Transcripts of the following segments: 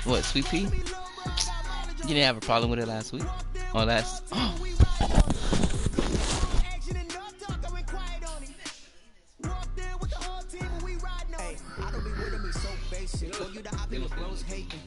What, Sweet Pea? You didn't have a problem with it last week? Or last...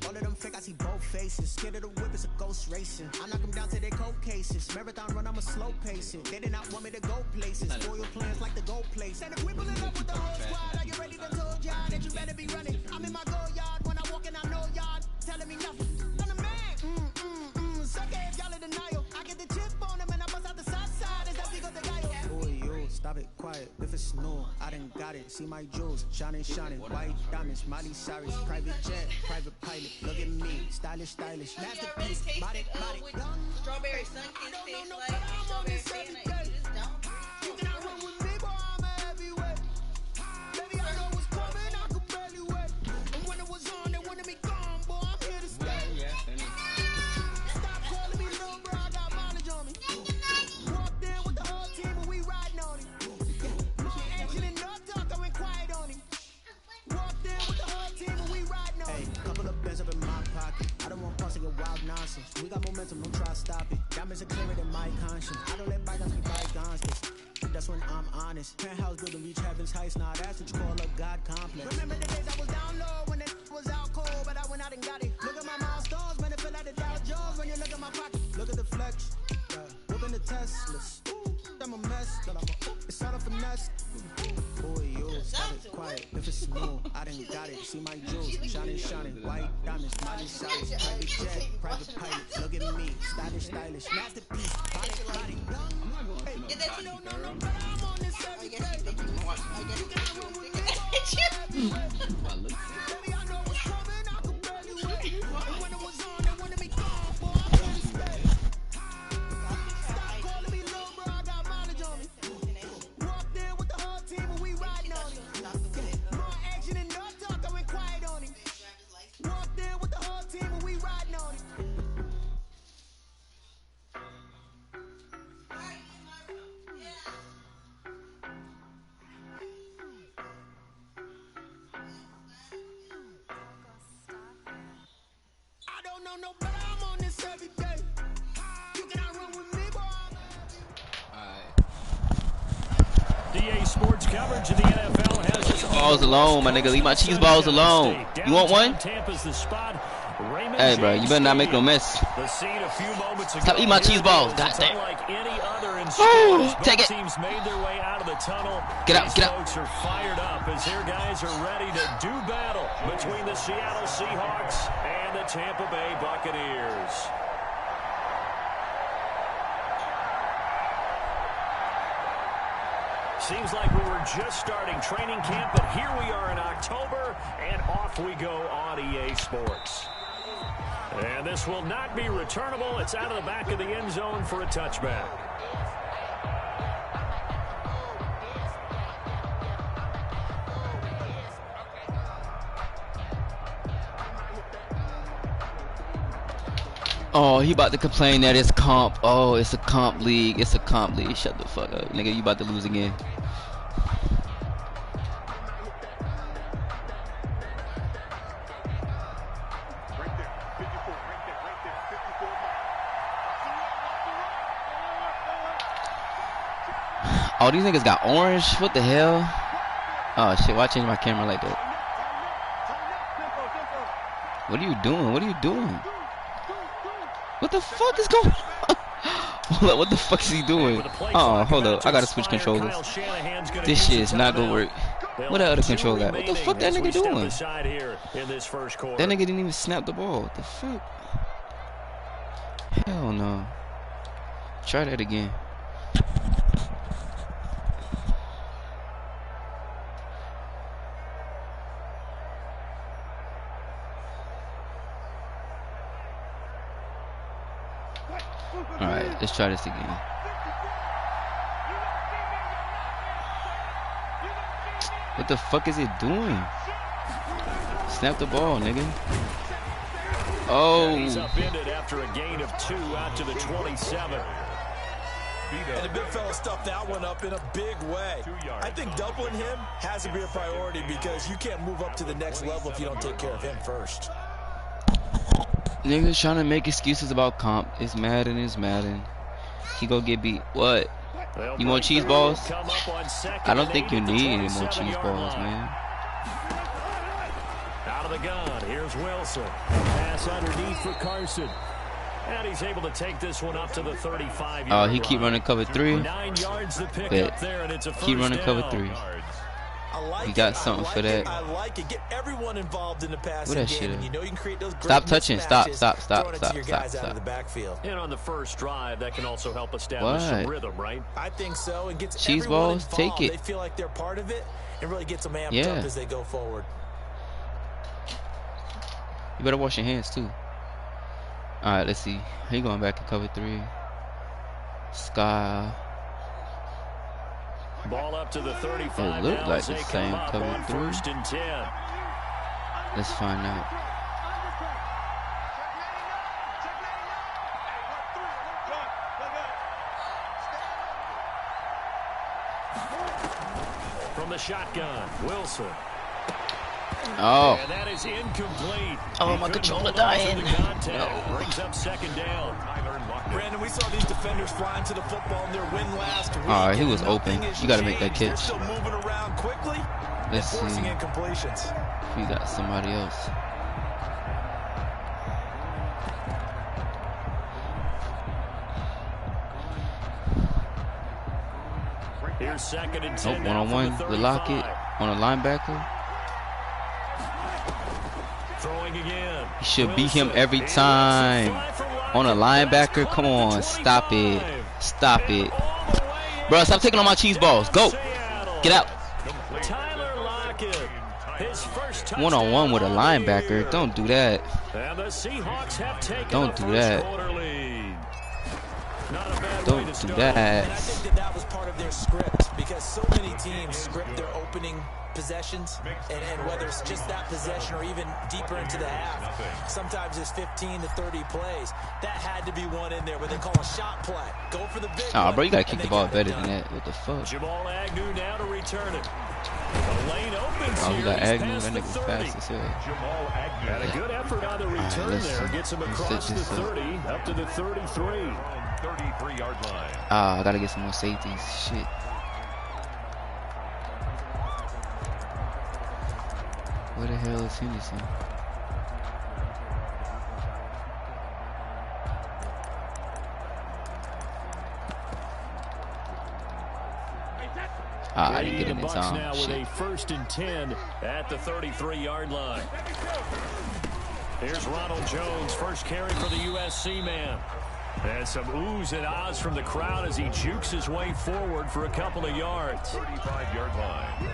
All of them fake, I see both faces. Scared of the whip, it's a ghost racing. I knock them down to their cold cases. Marathon run, I'm a slow pacing. They did not want me to go places. Spoil plans like the go place. And if we pulling up with the whole squad, are you ready to told y'all that you better be running? I'm in my go yard when I walk in, I know y'all telling me nothing. I'm the man. Suck ass, y'all in denial. I get the chip on them and I bust out the south side. Is that we got the guy? Boy, you stop it, quiet. If it's new, I done got it. See my jewels, shining, white diamonds, Miley Cyrus, private jet, private pilot. Look at me, stylish, masterpiece, body. Strawberry sun-kissed taste like strawberry peanut. You just don't. You cannot run with me, boy, I'm a heavyweight. Baby, I know what's coming, I could barely wait. And when it was on, they wanted me gone, boy, I'm here to stay. Stop calling me little bro, I got mileage on me. Walked in with the whole team and we riding on him. No action and no talk, I went quiet on him. Walked in with the whole team and we riding on him. Couple of bands up in my pocket. I don't want passing a wild nonsense. We got momentum, don't try to stop it. Diamonds are clearer than my conscience. I don't let bygones be bygones, that's when I'm honest. Penthouse building, reach heaven's heights. Nah, that's what you call a God complex. Remember the days I was down low when it was out cold, but I went out and got it. Look at my milestones, man, it feel like the Dow Jones when you look at my pocket. Look at the flex, whooping the Teslas. I'm a mess, but it's all a finesse. Boy, you stop it, quiet. If it's smooth, I done got it. See my jewels, shining, white diamonds, Miley Cyrus, private jet, private pilot. Look at me, stylish, masterpiece, body. Is that you? No, but I'm on this every day. You can't run with me, baby, I know what's coming, I could barely wait. And when it was on, they wanted me gone, boy, I'm here to stay. Stop calling me little bro, I got mileage on me. Walked in with the whole team and we riding on him. More action and no talk, I went quiet on him. Walked in with the whole team and we riding on him. I don't know no better, I'm on this every day. You cannot run with me, boy. DA Sports coverage of the NFL has us balls alone, my nigga. Leave my cheese balls alone. You want one? Tampa's the spot. Hey, bro, you better not make no mess. Stop eating my cheese balls. God damn. Take it. Teams made their way out of the tunnel. Get out. Folks are fired up as their guys are ready to do battle between the Seattle Seahawks and the Tampa Bay Buccaneers. Seems like we were just starting training camp, but here we are in October, and off we go on EA Sports. And this will not be returnable. It's out of the back of the end zone for a touchback. Oh, he about to complain that it's comp. Oh, it's a comp league. It's a comp league. Shut the fuck up, nigga. You about to lose again. Oh, these niggas got orange? What the hell? Oh shit, why change my camera like that? What are you doing? What are you doing? What the fuck is going on? Hold up, what the fuck is he doing? Oh, hold up, I gotta switch controllers. This shit is not gonna work. What the other controller got? What the fuck that nigga doing? That nigga didn't even snap the ball. What the fuck? Hell no. Try that again. Alright, let's try this again. What the fuck is it doing? Snap the ball, nigga. Oh. He's upended after a gain of 2 out to the 27. And the big fella stuffed that one up in a big way. I think doubling him has to be a priority because you can't move up to the next level if you don't take care of him first. Niggas trying to make excuses about comp. It's Madden, it's Madden. He go get beat. What? You want cheese balls? I don't think you need any more cheese balls, man. Out of the gun, here's Wilson. Pass underneath for Carson. And he's able to take this one up to the 35-yard line. Oh, he keep running cover 3. 9 yards to pick Bet. up there, and it's a Keep running cover down. 3. I like He got it. something I like for that. It. I like it. Get everyone involved in the passing What that game. shit And is? you know you can create those great Stop touching. Stop, mismatches, stop, stop, throwing it stop, to your stop, guys out stop. of the backfield. And on the first drive, that can also help establish some What? rhythm, right? I think so. And gets Cheese everyone balls, involved. take it. They feel like they're part of it and really gets them amped Yeah. up as they go forward. You better wash your hands too. Alright, let's see. He going back in cover 3. Sky. Ball up to the 35. It looked now like as the they same come up cover on 3. 1st and 10. Let's find out. From the shotgun, Wilson. Oh. And that is incomplete. Oh, He my couldn't controller hold on to dying. the contact. No. Brings up 2nd down. Brandon, we saw these defenders flying to the football in their win last week. All right, he and was open. nothing has You got to make that changed. They're catch. still moving around quickly Let's and forcing see. incompletions. We got somebody else. Here's 2nd and 10. Nope, one-on-one. The Lockett on a linebacker. Throwing again. He should beat him Wilson. every He lets it time. fly for On a Lockett. linebacker. That's Come caught on. at the Stop it. 25. Stop it. All the way in. Bro, stop taking all my cheese balls. Go. Seattle. Get out. Tyler Lockett. His first touchdown One-on-one with a of the linebacker. year. Don't do that. And the Seahawks have taken Don't the do first that. quarter lead. Not a bad way Don't to do start. that. And I think that was part of their script because so many teams script their opening possessions, and whether it's just that possession or even deeper into the half, sometimes it's 15 to 30 plays. That had to be one in there where they call a shot play. Go for the big Oh, one, bro, you got to and kick they the ball got it better done. than that. What the fuck? Jamal Agnew now to return it. The lane opens Oh, we here. got He's Agnew. past That the nigga's 30. fast as hell. And a good effort on the return let's there. see. Gets him Let's across set the this up. 30 up to the 33. 33-yard line. Ah, I got to get some more safeties. Shit. Where the hell is Henderson? Ah, I didn't get it The in Bucs time. now with Shit. a 1st and 10 at the 33-yard line. Here's Ronald Jones, first carry for the USC man. And some oohs and ahs from the crowd as he jukes his way forward for a couple of yards. 35-yard line.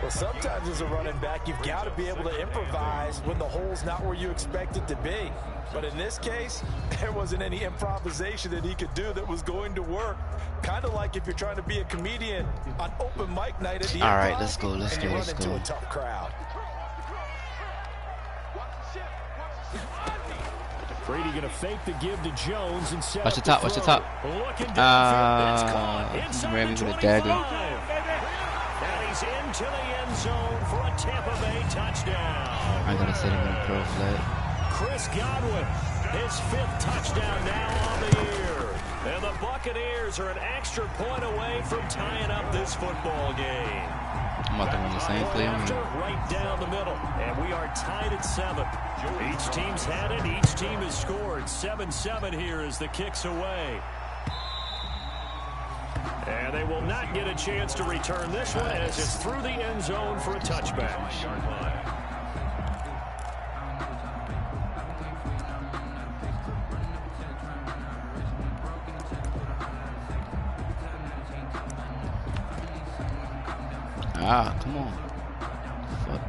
Well, sometimes as a running back, you've got to be able to improvise when the hole's not where you expect it to be. But in this case, there wasn't any improvisation that he could do that was going to work. Kind of like if you're trying to be a comedian on open mic night at the All right, Improv, let's go, let's and go, you let's run into go. a tough crowd. Brady going to fake the give to Jones and set Watch up the top, watch the top. Looking downfield, it's caught He inside ran me the with a 25. dagger. And he's into the end zone for a Tampa Bay touchdown. I gotta set him in a pro flat. Chris Godwin, his 5th touchdown now on the year. And the Buccaneers are an extra point away from tying up this football game. I'm about to run the same play on After, him. right down the middle. And we are tied at 7. Each team's had it. Each team has scored. 7-7 here as the kick's away. And they will not get a chance to return this one as it's through the end zone for a touchback. Ah, come on. Fuck.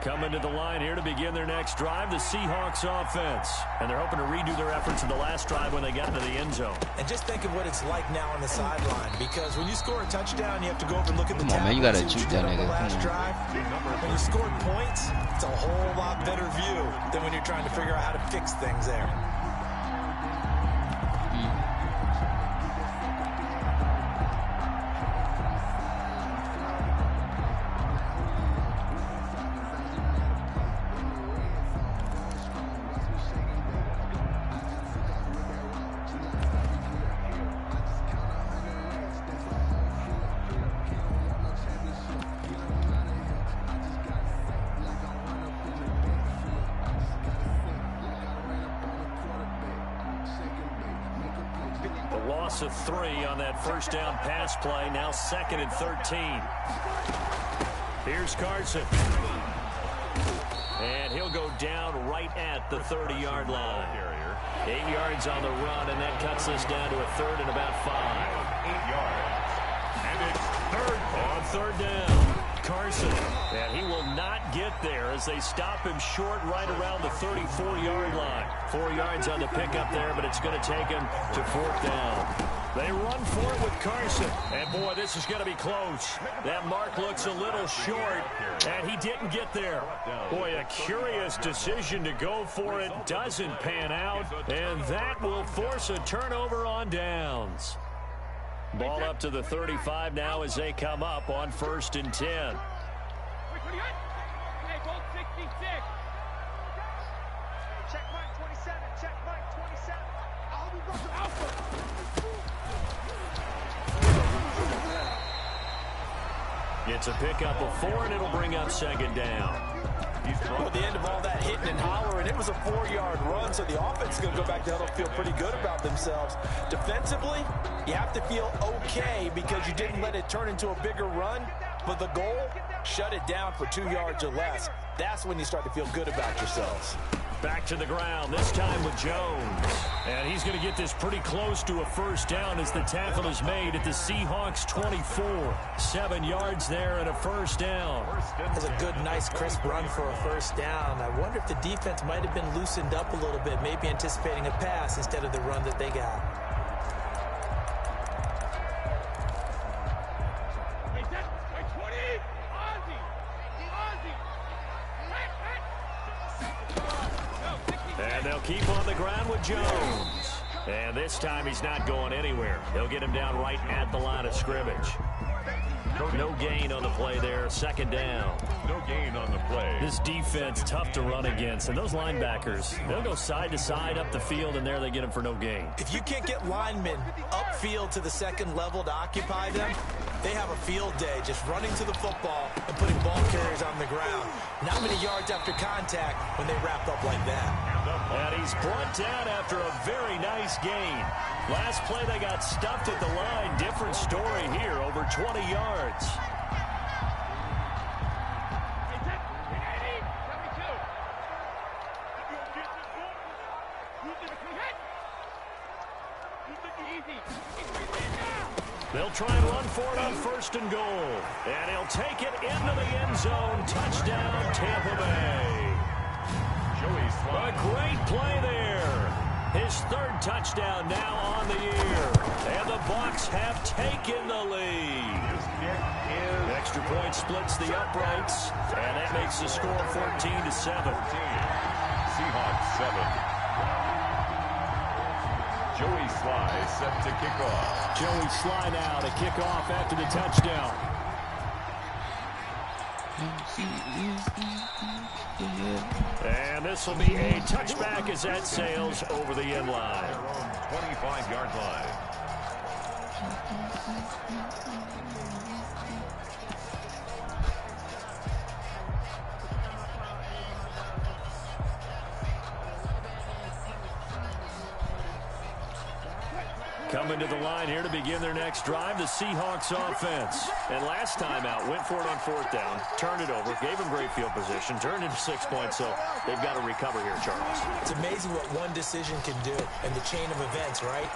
Coming to the line here to begin their next drive, the Seahawks offense. And they're hoping to redo their efforts in the last drive when they got into the end zone. And just think of what it's like now on the sideline, because when you score a touchdown, you have to go over and look at the Come on, man, you gotta tackle, see shoot what that you did nigga. on the last drive. When you scored points, it's a whole lot better view than when you're trying to figure out how to fix things there. Loss of 3 on that first down pass play. Now 2nd and 13. Here's Carson. And he'll go down right at the 30-yard line. 8 yards on the run, and that cuts us down to a 3rd and about 5. 8 yards. And it's 3rd on 3rd down. Carson, and he will not get there as they stop him short right around the 34-yard line. 4 yards on the pickup there, but it's going to take him to 4th down. They run for it with Carson, and boy, this is going to be close. That mark looks a little short, and he didn't get there. Boy, a curious decision to go for it. Doesn't pan out, and that will force a turnover on downs. Ball up to the 35 now as they come up on 1st and 10. It's a pickup of 4, and it'll bring up 2nd down. At the end of all that hitting and hollering, it was a 4-yard run, so the offense is going to go back to huddle, feel pretty good about themselves. Defensively, you have to feel okay because you didn't let it turn into a bigger run, but the goal, shut it down for 2 yards or less. That's when you start to feel good about yourselves. Back to the ground, this time with Jones. And he's going to get this pretty close to a 1st down as the tackle is made at the Seahawks 24. 7 yards there and a 1st down. That's a good, nice, crisp run for a 1st down. I wonder if the defense might have been loosened up a little bit, maybe anticipating a pass instead of the run that they got. And they'll keep on the ground with Jones. And this time he's not going anywhere. They'll get him down right at the line of scrimmage. No gain on the play there. 2nd down. No gain on the play. This defense tough to run against. And those linebackers, they'll go side to side up the field, and there they get him for no gain. If you can't get linemen upfield to the 2nd level to occupy them, they have a field day just running to the football and putting ball carriers on the ground. Not many yards after contact when they wrap up like that. And he's brought down after a very nice gain. Last play they got stuffed at the line. Different story here, over 20 yards. They'll try and run for it on 1st and goal. And he'll take it into the end zone. Touchdown, Tampa Bay. A great play there. His 3rd touchdown now on the year. And the Bucs have taken the lead. Extra point splits the uprights. And that makes the score 14-7. Seahawks 7. Joey Sly set to kick off. Joey Sly now to kick off after the touchdown. And this will be a touchback as that sails over the end line. 25-yard line. Coming to the line here to begin their next drive, the Seahawks offense. And last time out, went for it on 4th down, turned it over, gave them great field position, turned into 6 points, so they've got to recover here, Charles. It's amazing what one decision can do in the chain of events, right?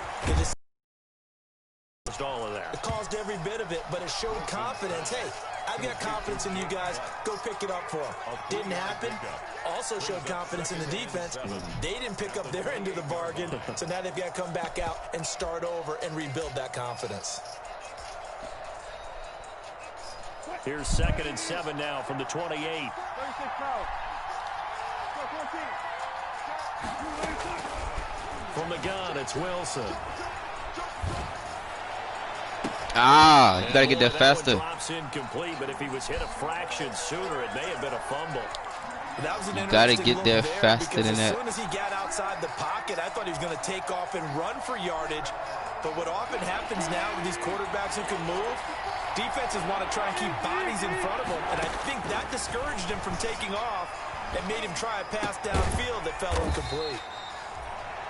All of that. It caused every bit of it, but it showed confidence. Hey, I've got confidence in you guys. Go pick it up for them. Didn't happen. Also showed confidence in the defense. They didn't pick up their end of the bargain, so now they've got to come back out and start over and rebuild that confidence. Here's 2nd and 7 now from the 28. From the gun, it's Wilson. Ah, you gotta get there faster. Drops incomplete, but if he was hit a fraction sooner, it may have been a fumble. That was an You gotta get there there faster than that. As soon as he got outside the pocket, I thought he was going to take off and run for yardage. But what often happens now with these quarterbacks who can move, defenses want to try and keep bodies in front of them, and I think that discouraged him from taking off and made him try a pass downfield that fell incomplete.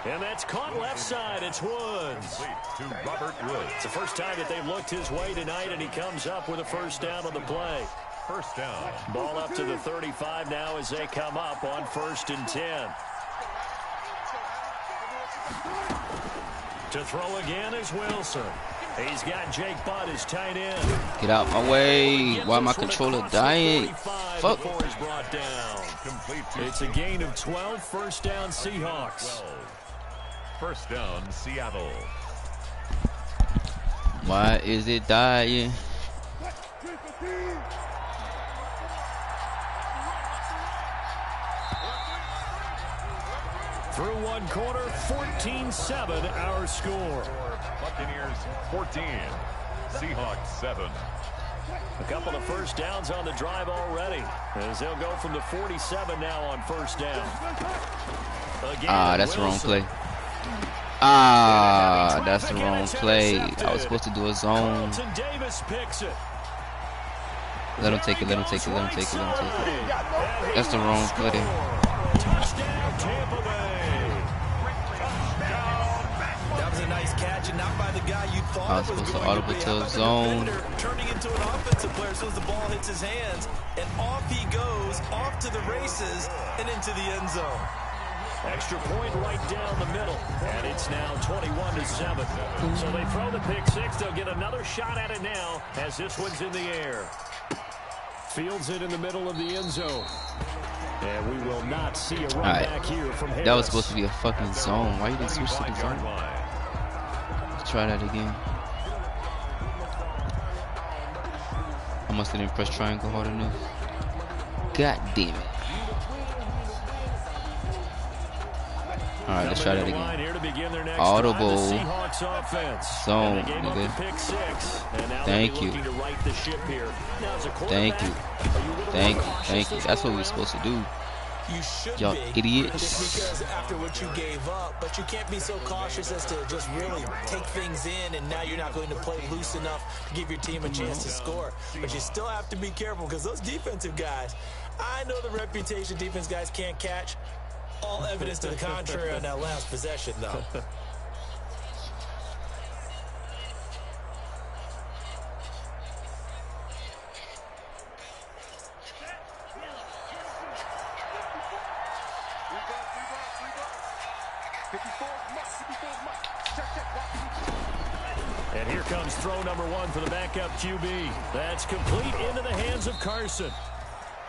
And that's caught left side. It's Woods. To Robert Woods. It's the first time that they've looked his way tonight, and he comes up with a first down on the play. First down. Ball up to the 35 now as they come up on 1st and 10. To throw again is Wilson. He's got Jake Butt as tight end. Get out my way. Why my controller dying? Fuck. Before he's brought down. It's a gain of 12. First down Seahawks. 12. First down Seattle. Why is it dying? Through one quarter, 14-7 our score. Buccaneers 14. Seahawks 7. A couple of first downs on the drive already, as they'll go from the 47 now on first down. Again, That's the wrong Wilson. play. That's the wrong play. I was supposed to do a zone. Carlton Davis picks it. Let him take it, let him take it, let him take it, let him take it. That's the wrong play. Touchdown, Tampa Bay. That was a nice catch, and not by the guy you I thought was was supposed to going to audible be. to How a about the zone. defender turning into an offensive player as soon as the ball hits his hands, and off he goes, off to the races, and into the end zone. Extra point right down the middle, and it's now 21-7. So they throw the pick six. They'll get another shot at it now as this one's in the air. Fields it in the middle of the end zone. And we will not see a run back here from Harris. That was supposed to be a fucking zone. Why you didn't switch to the zone? Let's try that again. I must have didn't press triangle hard enough. God damn it. Alright, let's try that again. Audible. Zone, nigga. Thank you. Thank you. Thank you. Thank you. That's what we're supposed to do. You should Y'all be, idiots. because after what you gave up, but you can't be so cautious as to just really take things in, and now you're not going to play loose enough to give your team a chance to score. But you still have to be careful, because those defensive guys, I know the reputation defense guys can't catch. All evidence to the contrary on that last possession, though. And here comes throw number one for the backup QB. That's complete into the hands of Carson.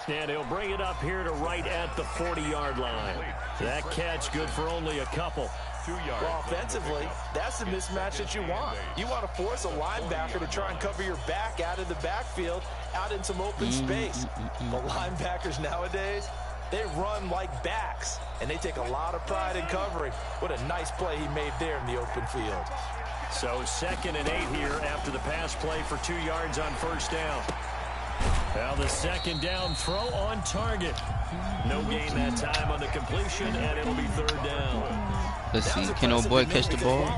And he'll bring it up here to right at the 40-yard line. That catch good for only a couple. 2 yards. Well, offensively, that's the mismatch that you want. You want to force a linebacker to try and cover your back out of the backfield, out in some open space. The linebackers nowadays, they run like backs, and they take a lot of pride in covering. What a nice play he made there in the open field. So 2nd and 8 here after the pass play for 2 yards on first down. Now the second down throw on target. No gain that time on the completion, and it'll be 3rd down. Let's see. Can old boy catch the ball?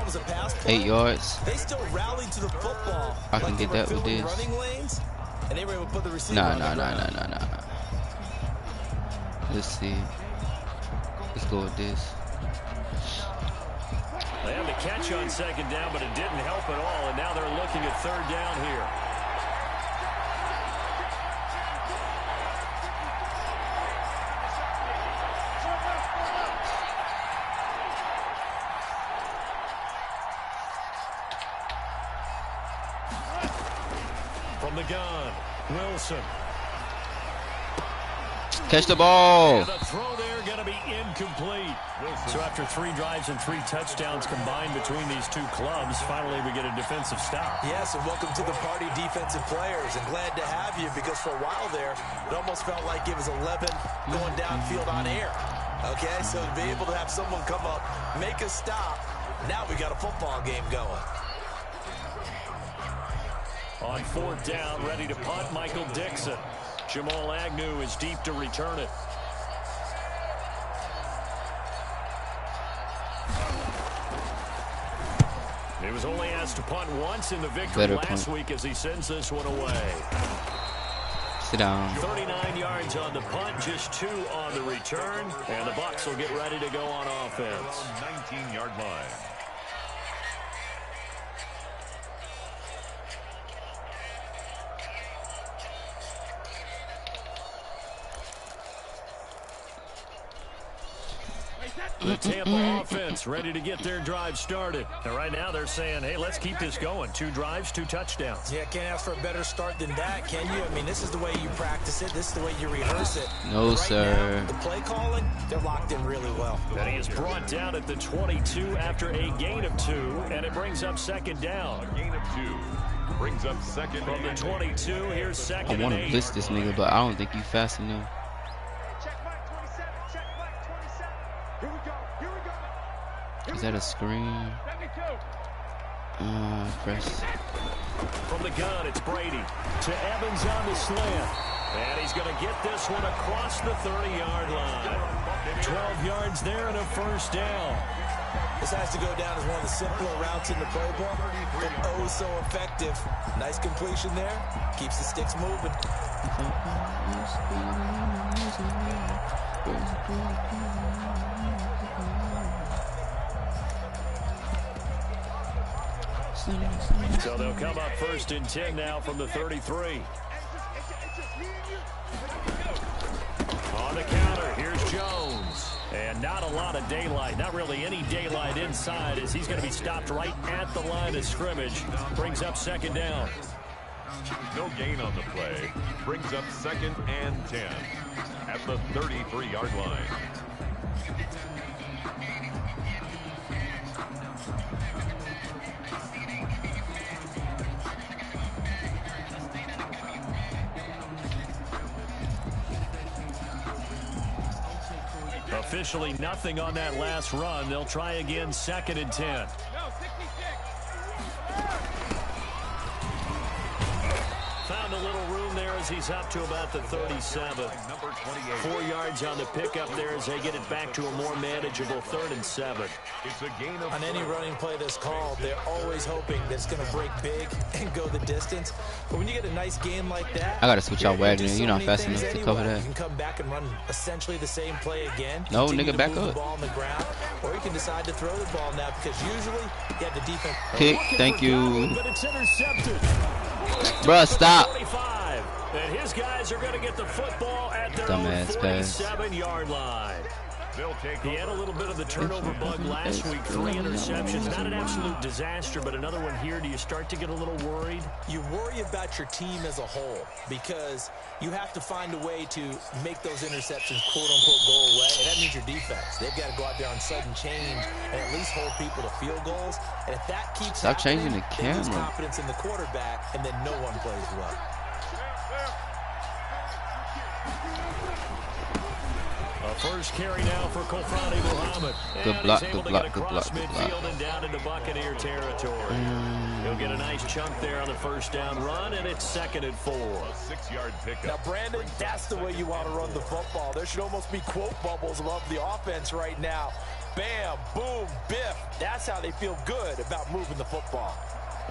8 yards. They still rallied to the football. I can get that with this. Running lanes, and they were able to put the receiver Nah. on the ground. Let's see. Let's go with this. They had the catch on 2nd down, but it didn't help at all, and now they're looking at 3rd down here. From the gun, Wilson. Catch the ball. And the throw there going to be incomplete. So after 3 drives and 3 touchdowns combined between these two clubs, finally we get a defensive stop. Yes, and welcome to the party, defensive players. And glad to have you, because for a while there, it almost felt like it was 11 going downfield on air. Okay, so to be able to have someone come up, make a stop, now we got a football game going. On 4th down, ready to punt, Michael Dixon. Jamal Agnew is deep to return it. He was only asked to punt once in the victory last week as he sends this one away. Sit down. 39 yards on the punt, just 2 on the return, and the Bucs will get ready to go on offense. 19-yard line. The Tampa offense ready to get their drive started. And right now they're saying, hey, let's keep this going. 2 drives, 2 touchdowns. Yeah, can't ask for a better start than that, can you? I mean, this is the way you practice it. This is the way you rehearse it. No, right sir. Now, the play calling, they're locked in really well. And he is brought down at the 22 after a gain of 2, and it brings up 2nd down. A gain of 2 brings up 2nd From the 22, here's 2nd I and want 8. to blitz this nigga, but I don't think you fast enough. Is that a screen? Press. From the gun, it's Brady to Evans on the slant. And he's going to get this one across the 30-yard line. 12 yards there and a 1st down. This has to go down as one of the simpler routes in the playbook, but oh so effective. Nice completion there. Keeps the sticks moving. So they'll come up 1st and 10 now from the 33. On the counter, here's Jones. And not a lot of daylight, not really any daylight inside, as he's going to be stopped right at the line of scrimmage. Brings up 2nd down. No gain on the play. Brings up 2nd and 10 at the 33-yard line. Officially nothing on that last run. They'll try again, 2nd and 10. Found a little room there as he's up to about the 37. 4 yards on the pickup there as they get it back to a more manageable 3rd and 7. It's a gain of On any running play that's called, they're always hoping that it's going to break big and go the distance. But when you get a nice game like that, I gotta switch out Wagner. so You're not many fast things enough to anyway. cover that. You can come back and run essentially the same play again. No, continue nigga, to back move up. the ball on the ground, or you can decide to throw the ball now because usually you have the defense. Pick, thank you. But it's intercepted. Bruh, stop. 45. And his guys are going to get the football at their own Dumbass pass. 47-yard line. They'll take He had a little bit of the turnover bug last week. 3 interceptions. Not an absolute disaster, but another one here. Do you start to get a little worried? You worry about your team as a whole because you have to find a way to make those interceptions quote-unquote go away, and that means your defense. They've got to go out there on sudden change and at least hold people to field goals. And if that keeps Stop happening, changing the they lose camera. confidence in the quarterback, and then no one plays well. A first carry now for Kofrani Muhammad. Good And block, he's able good to block, get good across block, good block. midfield and down into Buccaneer territory. He'll get a nice chunk there on the 1st down run, and it's 2nd and 4. 6-yard Now, pickup. Brandon, that's the way you want to run the football. There should almost be quote bubbles above the offense right now. Bam, boom, biff. That's how they feel good about moving the football.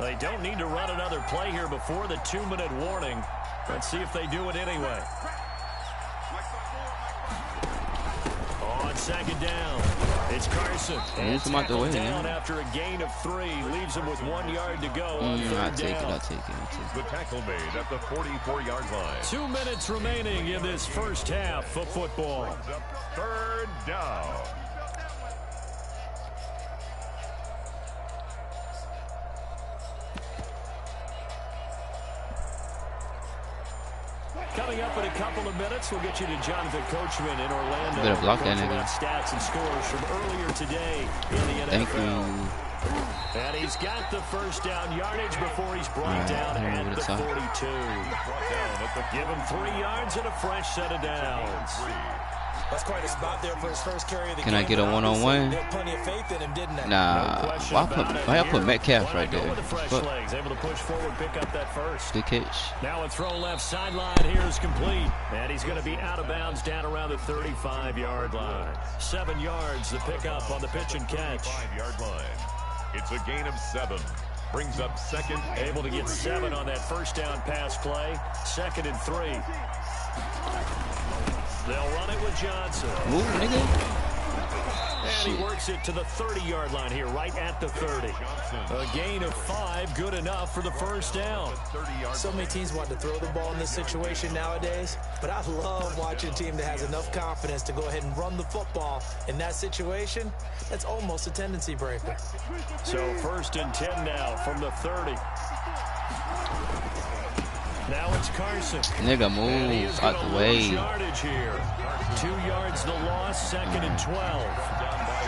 They don't need to run another play here before the 2-minute warning. Let's see if they do it anyway. On 2nd down, it's Carson. And him out the way, down man. after a gain of 3. Leaves him with 1 yard to go on I'll 3rd take it, down. I'll take it, I'll take it. The tackle made at the 44-yard line. 2 minutes remaining in this first half of football. Brings up 3rd down. Coming up in a couple of minutes, we'll get you to Jonathan Coachman in Orlando. Better block that nigga. Stats and scores from earlier today in the NFL. Thank you. And he's got the first down yardage before he's brought down at the 42. Give him 3 yards and a fresh set of downs. That's quite a spot there for his first carry of the game. Can I get a one-on-one? They had plenty of faith in him, didn't they? Nah. Why y'all put Metcalf right there? Able to push forward, pick up that first. Good catch. Now a throw left sideline. Here's complete. And he's going to be out of bounds down around the 35-yard line. 7 yards the pickup on the pitch and catch. 5-yard line. It's a gain of 7. Brings up second. Able to get 7 on that first down pass play. 2nd and 3. They'll run it with Johnson. Move, nigga. And he works it to the 30-yard line here, right at the 30. A gain of 5, good enough for the first down. So many teams want to throw the ball in this situation nowadays, but I love watching a team that has enough confidence to go ahead and run the football. In that situation, that's almost a tendency breaker. So 1st and 10 now from the 30. Now it's Carson. Nigga, move out the way. Yardage here. 2 yards the loss, 2nd and 12.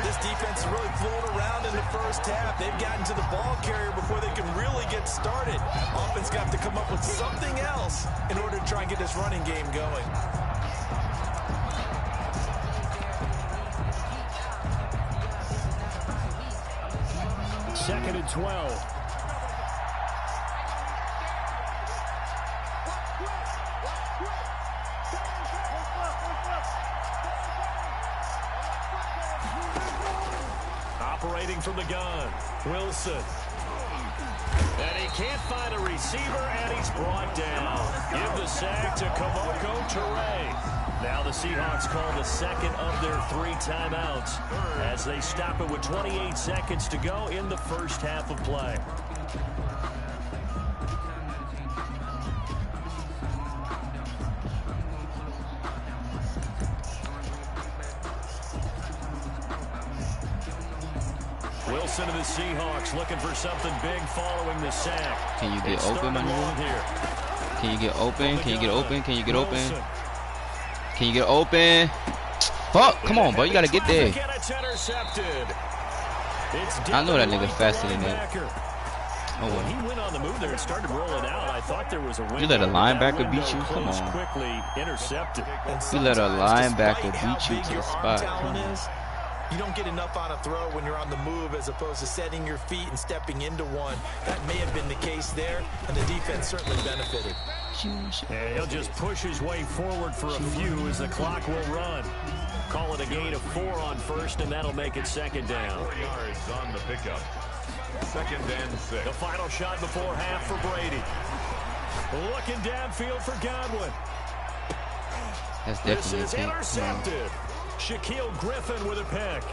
This defense is really floating around in the first half. They've gotten to the ball carrier before they can really get started. Offense got to come up with something else in order to try and get this running game going. Second and 12. Operating from the gun, Wilson. And he can't find a receiver, and he's brought down. Give the sack to Kamoko Toure. Now the Seahawks call the 2nd of their 3 timeouts as they stop it with 28 seconds to go in the first half of play. Wilson of the Seahawks looking for something big following the sack. Can you get open, my nigga? Can you get open? Can you get open? Can you get open? Can you get open? Fuck! Come on, bro. You gotta get there. I know that nigga faster than that. Oh, well. He went on the move there and started rolling out. I thought there was a window. You let a linebacker beat you? Come on. Quickly intercepted. You let a linebacker beat you to the spot. Come on. You don't get enough on a throw when you're on the move as opposed to setting your feet and stepping into one. That may have been the case there, and the defense certainly benefited. Yeah, he'll just push his way forward for a few as the clock will run. Call it a gain of 4 on first, and that'll make it 2nd down. 4 yards on the pickup. 2nd and 6. The final shot before half for Brady. Looking downfield for Godwin. That's definitely this is intercepted. Shaquille Griffin with a pick.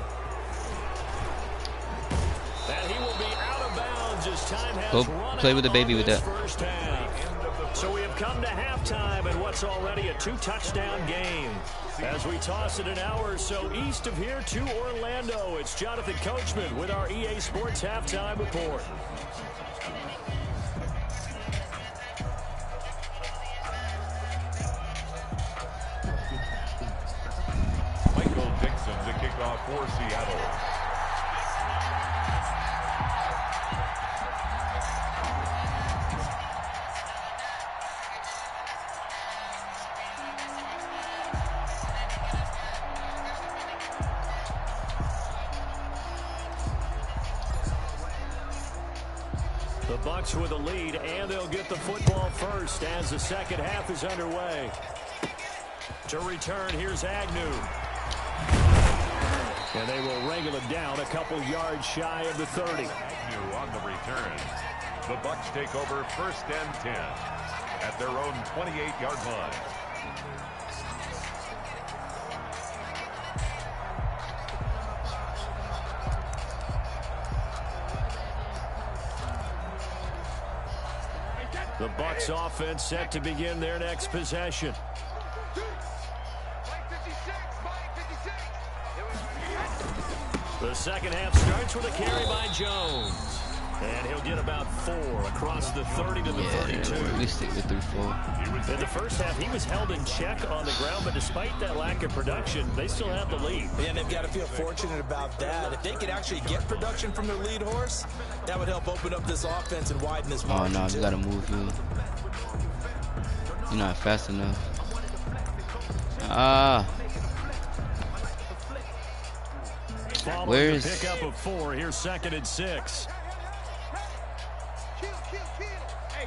And he will be out of bounds as time has run play with the baby with that. First half. So we have come to halftime in what's already a 2-touchdown game. As we toss it an hour or so east of here to Orlando, it's Jonathan Coachman with our EA Sports Halftime Report. To kick off for Seattle. The Bucs with a lead, and they'll get the football first as the second half is underway. To return, here's Agnew. And they will wrangle it down a couple yards shy of the 30. Agnew on the return. The Bucs take over 1st and 10 at their own 28-yard line. The Bucs offense set to begin their next possession. The second half starts with a carry by Jones. And he'll get about 4 across the 30 to the 32. We stick with 3-4. In the first half, he was held in check on the ground, but despite that lack of production, they still have the lead. Yeah, and they've got to feel fortunate about that. If they could actually get production from their lead horse, that would help open up this offense and widen this margin. Oh, no, you got to move you. You're not fast enough. Where's pickup of 4? Here's 2nd and 6. Hey,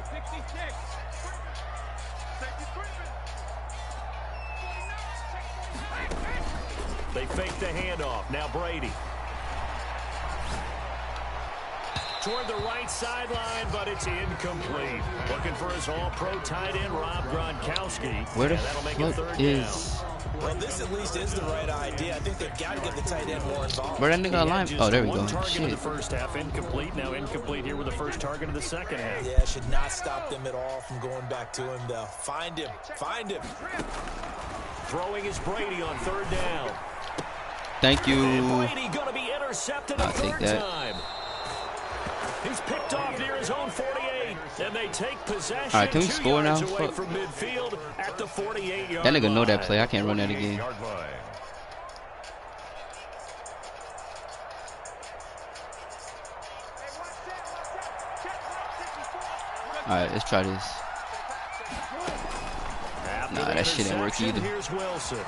66. They fake the handoff. Now Brady. Toward the right sideline, but it's incomplete. Looking for his all-pro tight end, Rob Gronkowski. Where the that'll make fuck a 3rd is? down. Well, this at least is the right idea. I think they've got to get the tight end more involved. Where that nigga line? Oh, there we go. One target in Shit. the first half, incomplete. Now incomplete here with the first target of the second half. Yeah, should not stop them at all from going back to him, though. Find him. Find him. Throwing is Brady on 3rd down. Thank you. And Brady going to be intercepted I'll a take 3rd that. time. He's picked off near his own 48, and they take possession. All right, can we 2 score now? yards away Fuck. from midfield at the 48-yard That nigga know that line. play. I can't run that again. Yard line. All right, let's try this. After Nah, the that shit ain't work interception, either. Here's Wilson.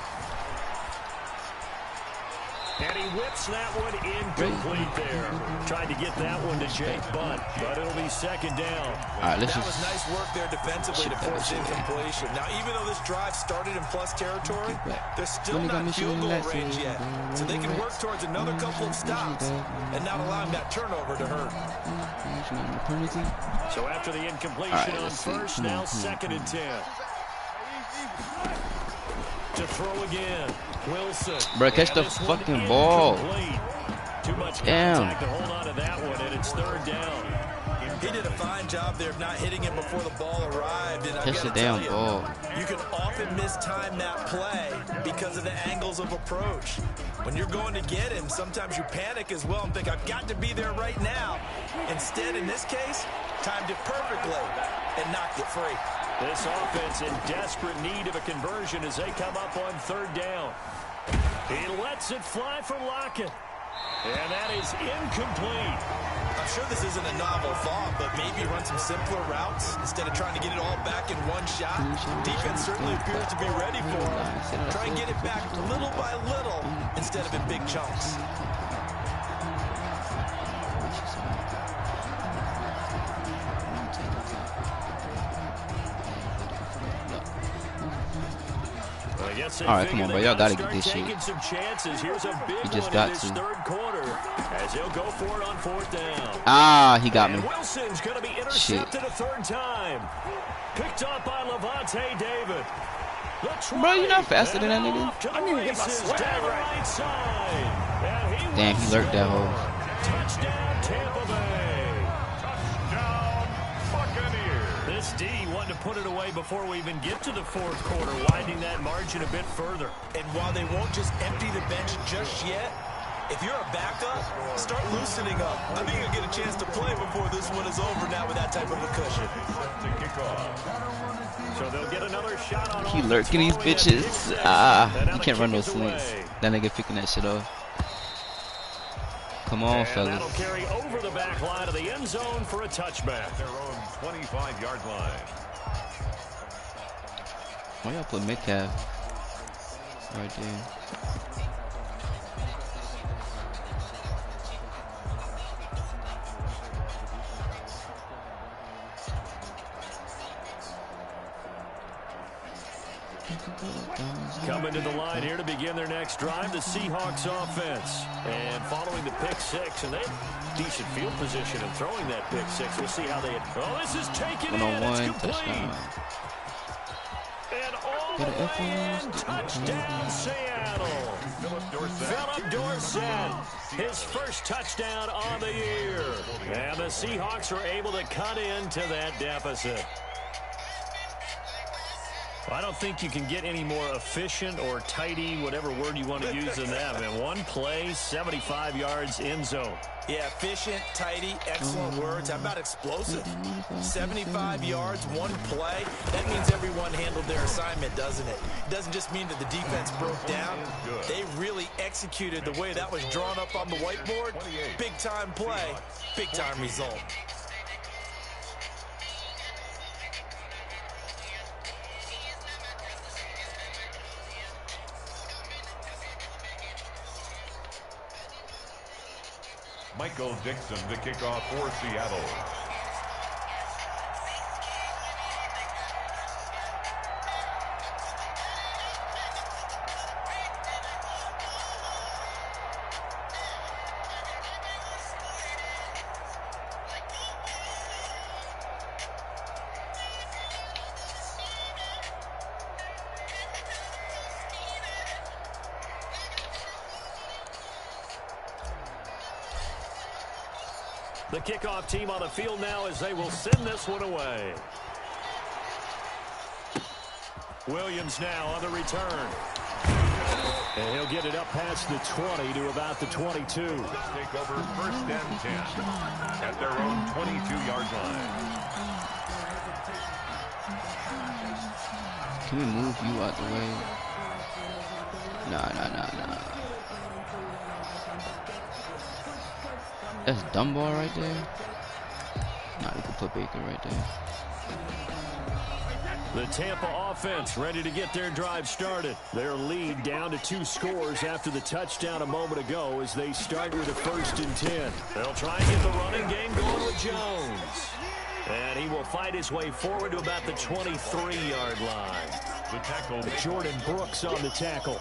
And he whips that one incomplete there. Tried to get that one to Jake Bunt, but it'll be 2nd down. All right, let's That was just. nice work there defensively to Shit, that force shit. incompletion. Now, even though this drive started in plus territory, they're still When they got not field Michigan goal last range year, yet. So they can work towards another couple of stops and not allowing that turnover to hurt. So after the incompletion All right, on let's see. first, Come now on, 2nd and 10. To throw again, Wilson. Bro, catch And the this one fucking ball. incomplete. Too much Damn. contact to hold on to that one, and it's 3rd down. He did a fine job there of not hitting him before the ball arrived. And I've Catch the got to tell damn you, ball. you can often mistime that play because of the angles of approach. When you're going to get him, sometimes you panic as well and think, I've got to be there right now. Instead, in this case, timed it perfectly and knocked it free. This offense in desperate need of a conversion as they come up on 3rd down. He lets it fly for Lockett. And that is incomplete. I'm sure this isn't a novel thought, but maybe run some simpler routes instead of trying to get it all back in one shot. Defense certainly appears to be ready for him. Try and get it back little by little instead of in big chunks. All right, come on, bro. Y'all gotta get this shit. Some chances. Here's a big You just one got in this to. 3rd quarter as he'll go for it on 4th down. Ah, he got me. And Wilson's going to be intercepted a 3rd time. Picked up by Levante David. Bro, you're not faster than that nigga. I need to get my swag right. Damn, he lurked that hole. Touchdown, Tampa Bay. Touchdown, Buccaneers. This D wanted to put it away before we even get to the 4th quarter, widening that margin a bit further. And while they won't just empty the bench just yet, if you're a backup, start loosening up. I think you'll get a chance to play before this one is over now with that type of a cushion. To kick off. So they'll get another shot on He offense lurking these following that bitches. interception. Ah, And now you the can't run kick those is slings. away. That nigga picking that shit off. Come on, And fellas. that'll carry over the back line of the end zone for a touchback. Their own 25-yard line. Why y'all put Metcalf right there? Coming to the line here to begin their next drive, the Seahawks offense. And following the pick six, and they have decent field position in throwing that pick six. We'll see how they... Oh, this is taken in. It's One-on-one complete. touchdown. And all the way in. Touchdown, Seattle. Philip Dorsett, his first touchdown on the year. And the Seahawks are able to cut into that deficit. I don't think you can get any more efficient or tidy, whatever word you want to use in that, man. One play, 75 yards in zone. Yeah, efficient, tidy, excellent words. How about explosive? 75 yards, one play. That means everyone handled their assignment, doesn't it? It doesn't just mean that the defense broke down. They really executed the way that was drawn up on the whiteboard. Big-time play, big-time result. Michael Dixon to kick off for Seattle. The kickoff team on the field now as they will send this one away. Williams now on the return. And he'll get it up past the 20 to about the 22. Take over 1st and 10 at their own 22-yard line. Can we move you out the way? Nah. That's Dunbar right there. Nah, we could put Baker right there. The Tampa offense ready to get their drive started. Their lead down to 2 scores after the touchdown a moment ago as they start with a 1st and 10. They'll try and get the running game going with Jones. And he will fight his way forward to about the 23-yard line. The tackle. Jordan Brooks on the tackle.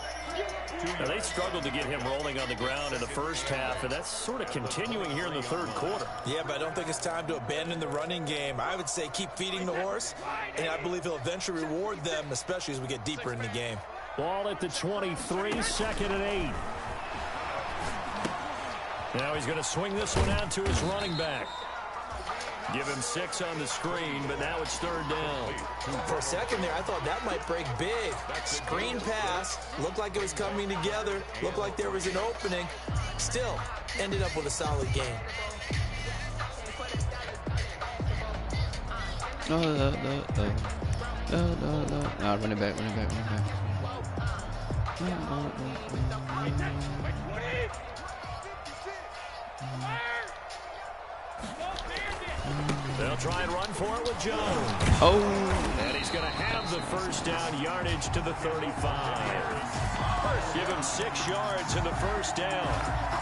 Now, they struggled to get him rolling on the ground in the first half, and that's sort of continuing here in the 3rd quarter. Yeah, but I don't think it's time to abandon the running game. I would say keep feeding the horse, and I believe he'll eventually reward them, especially as we get deeper in the game. Ball at the 23, 2nd and 8. Now he's going to swing this one out to his running back. Give him 6 on the screen, but now it's 3rd down. For a second there, I thought that might break big. Screen pass, looked like it was coming together, looked like there was an opening. Still, ended up with a solid game. No, run it back. They'll try and run for it with Jones. Oh. And he's going to have the 1st down yardage to the 35. Give him 6 yards in the 1st down.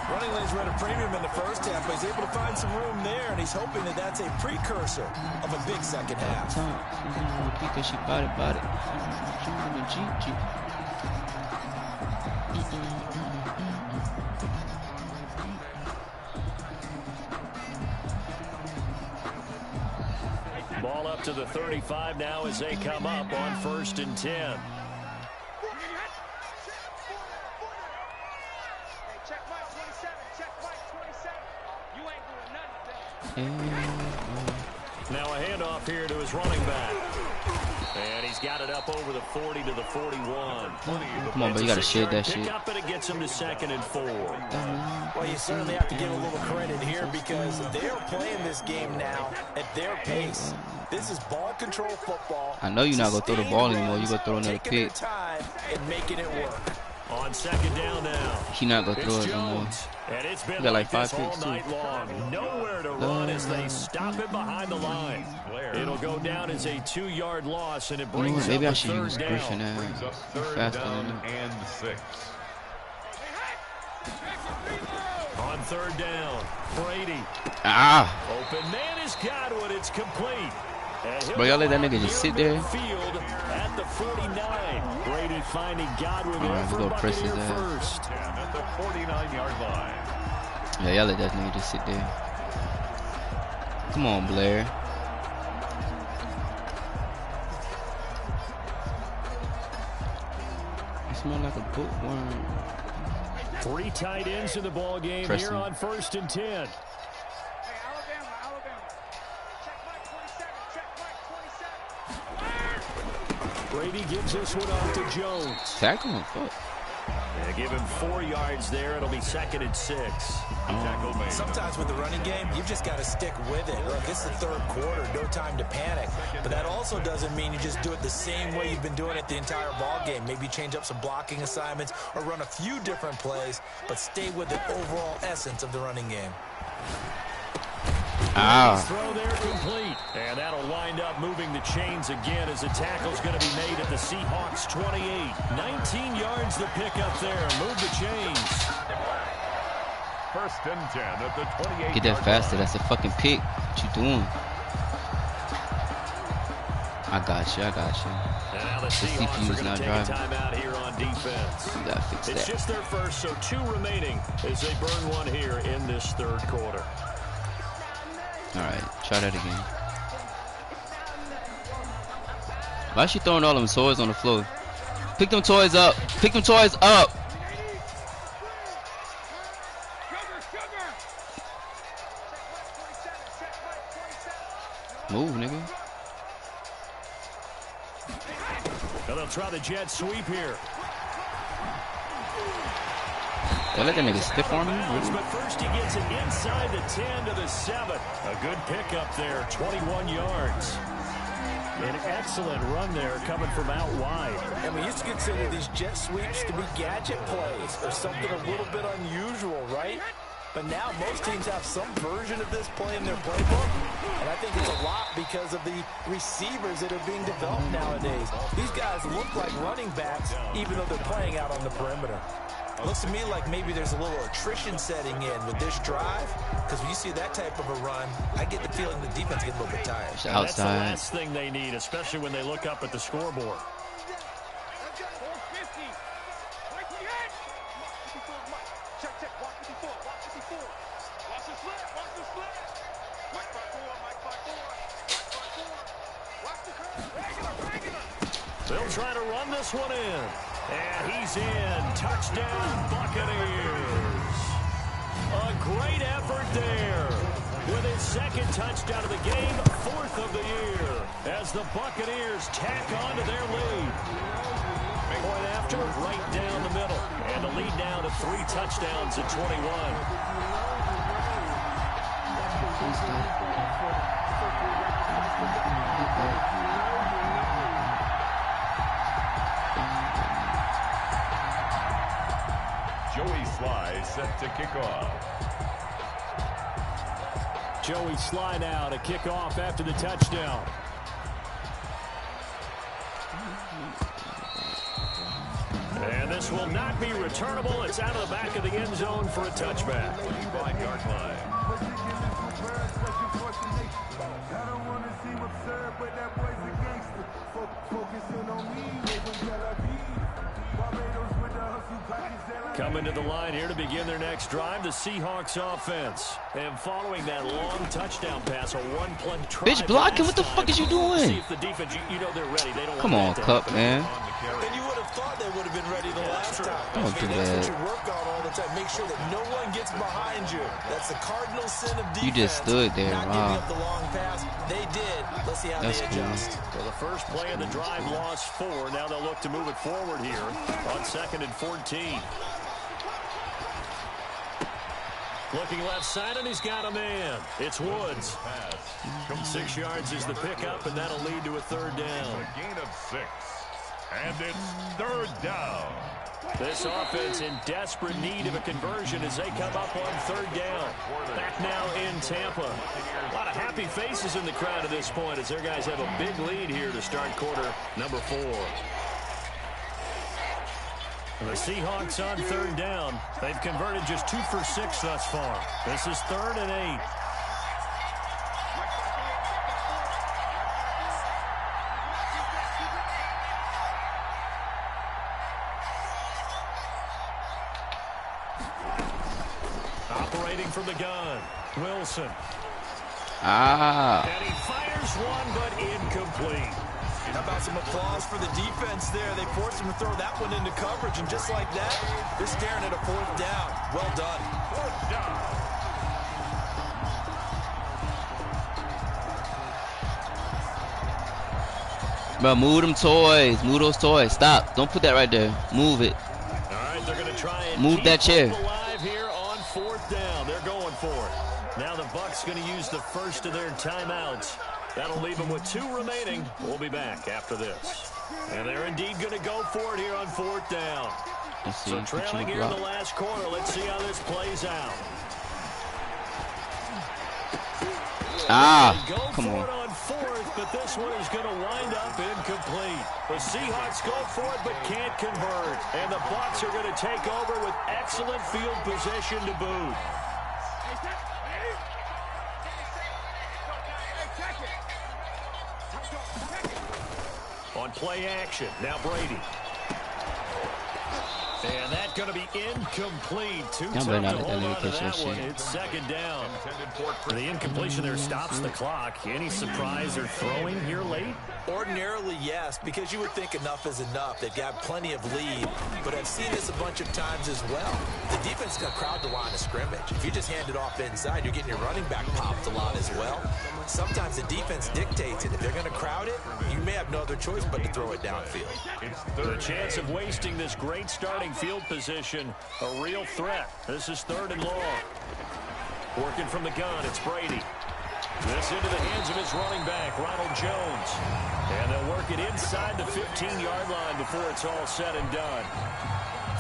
Running lanes were at a premium in the first half, but he's able to find some room there, and he's hoping that that's a precursor of a big second half. Because she bought it. Ball up to the 35 now as they come up on 1st and 10. Now a handoff here to his running back. And he's got it up over the 40 to the 41. Come on, but you got to shade that shit. Up and it gets him to 2nd and 4. Well, you certainly have to give a little credit here because they're playing this game now at their pace. This is ball control football. I know you're not going to throw the ball anymore. You're going to throw another taking their pick. time and making it work. On 2nd down now. He's not going to throw it no more. And it's been got like this 5 picks, all night long. Nowhere to run as they stop him behind the line. It'll go down as a 2-yard loss, and it brings up maybe I a should 3rd use down. Griffin Brings up 3rd down and 6. On 3rd down, Brady. Open man is Godwin. It's complete. Bro, y'all let that nigga just sit there? Field at the 49. Brady finding Godwin there Alright, for we gonna press his Buccaneer ass. first. At the 49-yard line. Yeah, y'all let that nigga just sit there. Come on, Blair. It smells like a bookworm. 3 tight ends in the ball game Preston. here on 1st and 10. Brady gives this one off to Jones. Tackle him, fuck. They give him 4 yards there. It'll be 2nd and 6. Sometimes with the running game, you've just got to stick with it. Look, it's the 3rd quarter, no time to panic. But that also doesn't mean you just do it the same way you've been doing it the entire ball game. Maybe change up some blocking assignments or run a few different plays, but stay with the overall essence of the running game. Throw there complete. And that'll wind up moving the chains again as the tackle's going to be made at the Seahawks 28. 19 yards to pick up there. Move the chains. 1st and 10 at the 28. Get that faster. That's a fucking pick. What you doing? I got you. And now the Seahawks are going to take a timeout here on defense. You gotta fix that. It's just their first, so 2 remaining as they burn one here in this 3rd quarter. Alright, try that again. Why is she throwing all them toys on the floor? Pick them toys up. Pick them toys up. Move, nigga. Now they'll try the jet sweep here. They let that nigga stiff arm him? Really? But first he gets it inside the 10 to the 7. A good pickup there, 21 yards. An excellent run there coming from out wide. And we used to consider these jet sweeps to be gadget plays or something a little bit unusual, right? But now most teams have some version of this play in their playbook. And I think it's a lot because of the receivers that are being developed nowadays. These guys look like running backs even though they're playing out on the perimeter. Looks to me like maybe there's a little attrition setting in with this drive, because when you see that type of a run, I get the feeling the defense gets a little bit tired. Outside. That's the last thing they need, especially when they look up at the scoreboard. They'll try to run this one in. And he's in. Touchdown, Buccaneers. A great effort there. With his 2nd touchdown of the game, 4th of the year. As the Buccaneers tack on to their lead. Point after, right down the middle. And the lead now to 3 touchdowns at 21. Joey Sly set to kick off. Joey Sly now to kick off after the touchdown. And this will not be returnable. It's out of the back of the end zone for a touchback. 5-yard line. Coming to the line here to begin their next drive, the Seahawks offense. And following that long touchdown pass, a one-play try. Bitch, blocking, what the fuck is you doing? See if the defense, you know they're ready. They don't Come on, Cup, man. And you would have thought they would have been ready the last time. Don't do That's that. what you work on all the time. Make sure that no one gets behind you. That's the cardinal sin of defense. You just stood there. Not Wow. giving up the long pass. They did. Let's see how That's they cool. adjust. Well, the first play of the drive lost 4. Now they'll look to move it forward here on 2nd and 14. Looking left side, and he's got a man. It's Woods. 6 yards is the pickup, and that'll lead to a 3rd down. A gain of 6. And it's 3rd down. This offense in desperate need of a conversion as they come up on 3rd down. Back now in Tampa. A lot of happy faces in the crowd at this point as their guys have a big lead here to start quarter number 4. The Seahawks on 3rd down. They've converted just 2 for 6 thus far. This is 3rd and 8. Operating from the gun, Wilson. And he fires one, but incomplete. How about some applause for the defense there? They forced him to throw that one into coverage, and just like that, they're staring at a 4th down. Well done. 4th down. Bro, move them toys. Move those toys. Stop. Don't put that right there. Move it. All right, they're going to try and move keep that chair. hope alive here on 4th down. They're going for it. Now the Bucs going to use the first of their timeouts. That'll leave them with 2 remaining. We'll be back after this. And they're indeed going to go for it here on 4th down. So trailing here in the last quarter. Let's see how this plays out. Come on. On 4th, but this one is going to wind up incomplete. The Seahawks go for it, but can't convert. And the Bucs are going to take over with excellent field position to boot. On play action, now Brady. And that's going to be incomplete. Too tough to hold on to that one. It's 2nd down. The incompletion there stops the clock. Any surprise or throwing here late? Ordinarily, yes, because you would think enough is enough. They've got plenty of lead, but I've seen this a bunch of times as well. The defense is going to crowd the line of scrimmage. If you just hand it off inside, you're getting your running back popped a lot as well. Sometimes the defense dictates it. If they're going to crowd it, you may have no other choice but to throw it downfield. The chance of wasting this great starting field position, a real threat. This is 3rd and long. Working from the gun, it's Brady. This into the hands of his running back, Ronald Jones. And they'll work it inside the 15-yard line before it's all said and done.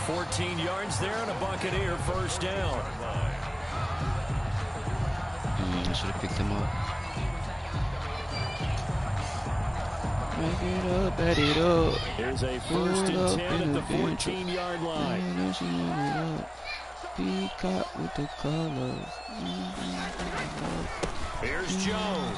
14 yards there and a Buccaneer 1st down. I should have picked him up. Back it up, back it up. Here's a 1st and 10 at the 14-yard line. Peacock with the colors. Here's Jones.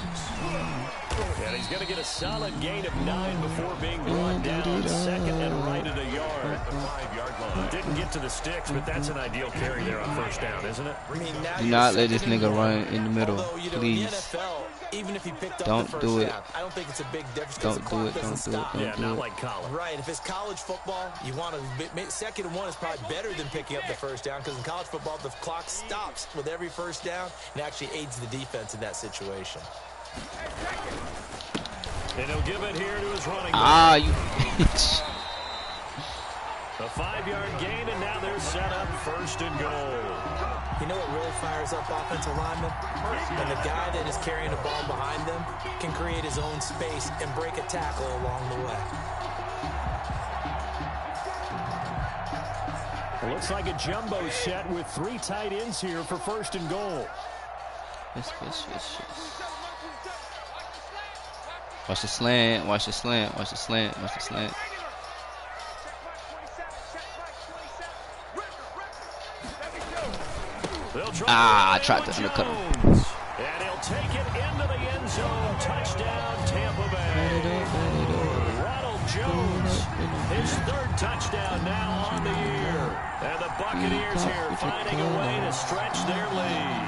And he's going to get a solid gain of 9 before being brought down 2nd and right at a yard. The 5-yard line. Didn't get to the sticks, but that's an ideal carry there on 1st down, isn't it? I mean, do not let this nigga run in the middle, please. NFL, even if he picked up don't the first do it. down, I don't think it's a big difference. Don't do it. Don't do it. Yeah, not like college. Right. If it's college football, you want to 2nd and 1 is probably better than picking up the first down because in college football the clock stops with every first down and actually aids the defense in that situation. And he'll give it here to his running back. You bitch. A 5-yard gain, and now they're set up 1st and goal. You know what really fires up offensive linemen? When the guy that is carrying the ball behind them can create his own space and break a tackle along the way. It looks like a jumbo set with 3 tight ends here for 1st and goal. Yes. Watch the slant. Watch the slant. Watch the slant. Watch the slant. I tried to undercut him. And he'll take it into the end zone. Touchdown, Tampa Bay. Ronald Jones, his 3rd touchdown now on the year. And the Buccaneers here finding a way to stretch their lead.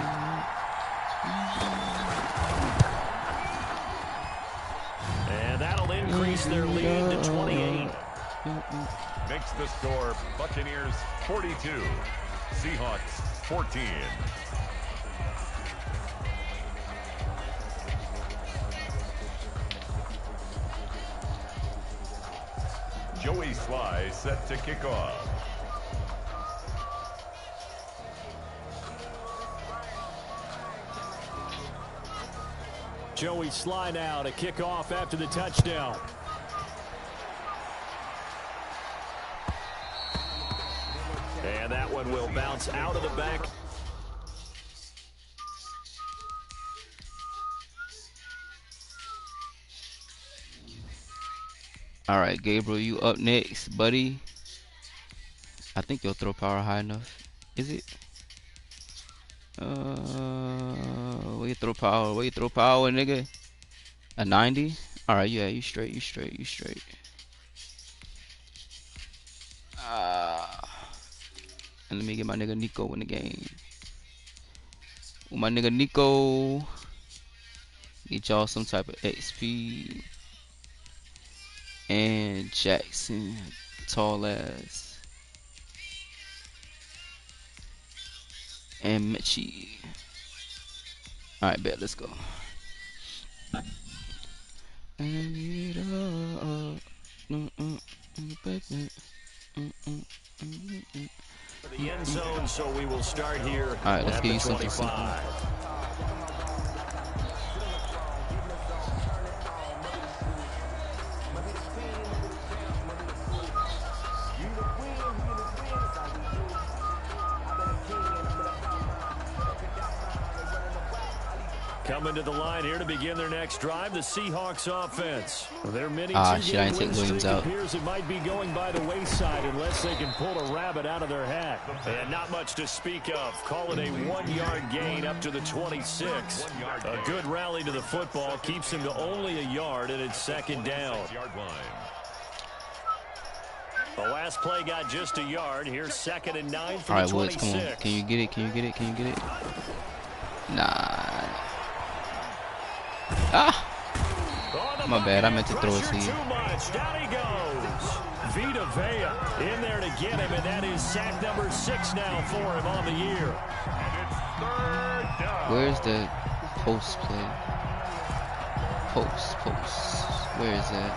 And that'll increase their lead to 28. Makes the score Buccaneers 42, Seahawks 14. Joey Sly set to kick off. Joey Sly now to kick off after the touchdown. And that one will bounce out of the back. All right, Gabriel, you up next, buddy. I think your throw power high enough. Is it? Where you throw power? Where you throw power, nigga? A 90? All right, yeah, you straight. And let me get my nigga Nico in the game. With my nigga Nico, get y'all some type of XP. And Jackson, tall ass. And Mitchie. Alright, bet, let's go. And it zone, so we will start here. All right, let's at give the you something 25. Coming to the line here to begin their next drive, the Seahawks offense. Their mini shit, I didn't take Williams out. appears it might be going by the wayside unless they can pull a rabbit out of their hat. And not much to speak of. Call it a 1-yard gain up to the 26. A good rally to the football keeps him to only a yard, and it's second down. The last play got just a yard. Here's 2nd and 9 for the 26. Woods, come on. Can you get it? Can you get it? Can you get it? Nah. My bad. I meant to throw it to you. Too much. Down he goes. Vita Vea in there to get him, and that is sack number 6 now for him on the year. Where's the post play? Post. Where is that?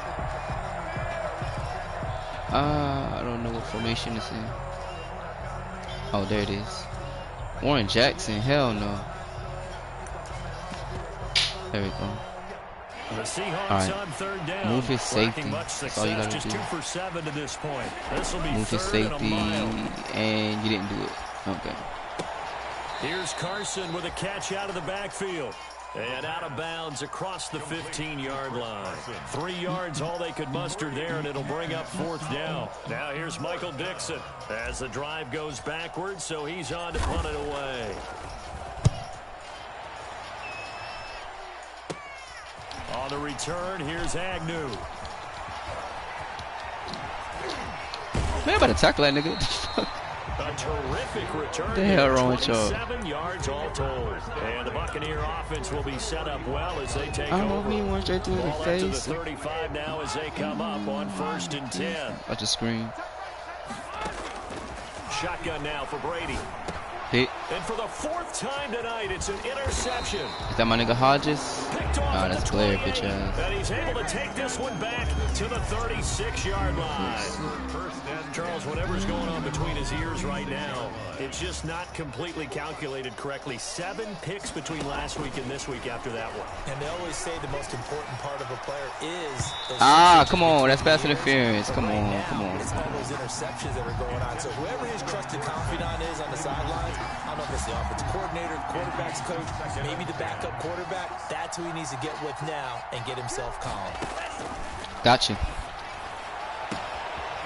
I don't know what formation it's in. Oh, there it is. Warren Jackson. Hell no. There we go. The Seahawks all right. on 3rd down. Move his safety. That's all you gotta just do. 2 for 7 to this point. This will be Move his 3rd safety, and you didn't do it. Okay. Here's Carson with a catch out of the backfield. And out of bounds across the 15-yard line. 3 yards all they could muster there, and it'll bring up 4th down. Now here's Michael Dixon as the drive goes backwards, so he's on to punt it away. On the return, here's Agnew. Man, about to tackle that nigga. A terrific return. The hell wrong with y'all? 7 yards all told. And the Buccaneer offense will be set up well as they take I don't know over. if he wants straight through the Ball up to the face. 35 now as they come up on 1st and 10. I just scream. Shotgun now for Brady. Hit. And for the 4th time tonight, it's an interception. Is that my nigga Hodges? Picked off Nah, at that's the Blair, 28, bitch ass. and he's able to take this one back to the 36-yard line. Charles, whatever's going on between his ears right now, it's just not completely calculated correctly. 7 picks between last week and this week after that one. And they always say the most important part of a player is those Come on, that's pass interference. Come right on, now, come on. It's all those interceptions that are going on. So whoever his trusted confidant is on the sidelines, I don't know if it's the offensive coordinator, the quarterback's coach, maybe the backup quarterback. That's who he needs to get with now and get himself calm. Gotcha.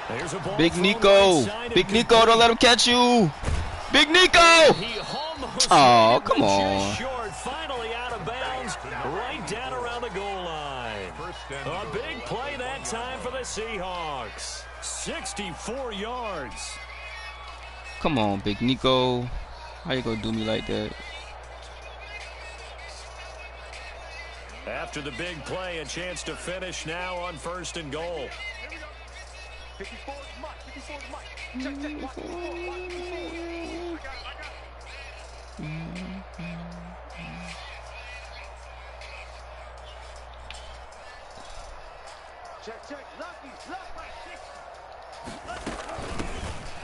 There's a ball Big thrown Nico. right side Big and Nico, don't let him catch you. Big Nico. He almost Oh, made it, come but on. just short. Finally out of bounds, right down around the goal line. A big play that time for the Seahawks. 64 yards. Come on, Big Nico. How you gonna do me like that? After the big play, a chance to finish now on 1st and goal.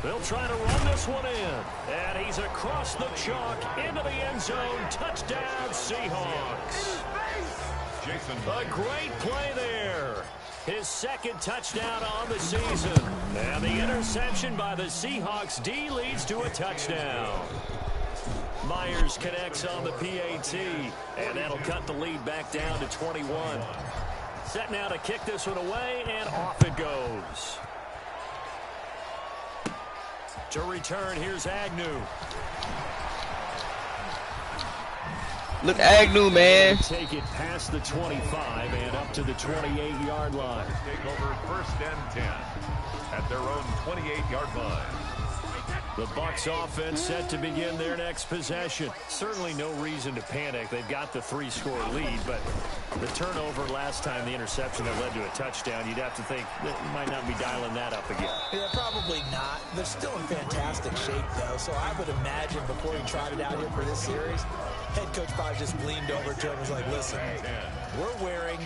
They'll try to run this one in. And he's across the chalk into the end zone. Touchdown, Seahawks. A great play there. His 2nd touchdown on the season. And the interception by the Seahawks D leads to a touchdown. Myers connects on the PAT. And that'll cut the lead back down to 21. Set now to kick this one away, and off it goes. To return, here's Agnew. Look, Agnew, man. Take it past the 25 and up to the 28-yard line. Take over 1st and 10 at their own 28-yard line. The Bucs offense set to begin their next possession. Certainly no reason to panic. They've got the 3-score lead, but the turnover last time, the interception that led to a touchdown, you'd have to think that you might not be dialing that up again. Yeah, probably not. They're still in fantastic shape, though, so I would imagine before he trotted out here for this series, head coach probably just leaned over to him and was like, listen, we're wearing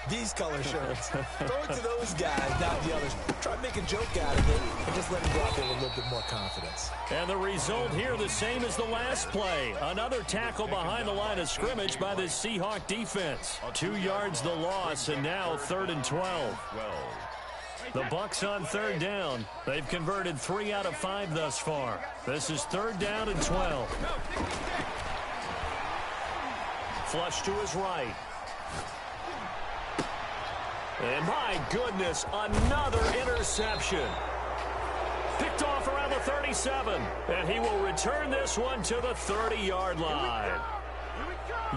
These color shirts. Throw it to those guys, not the others. Try to make a joke out of it and just let them go out there with a little bit more confidence. And the result here the same as the last play. Another tackle behind the line of scrimmage by this Seahawk defense. 2 yards the loss, and now 3rd and 12. The Bucs on 3rd down. They've converted 3 out of 5 thus far. This is 3rd down and 12. Flush to his right. And my goodness, another interception. Picked off around the 37. And he will return this one to the 30-yard line.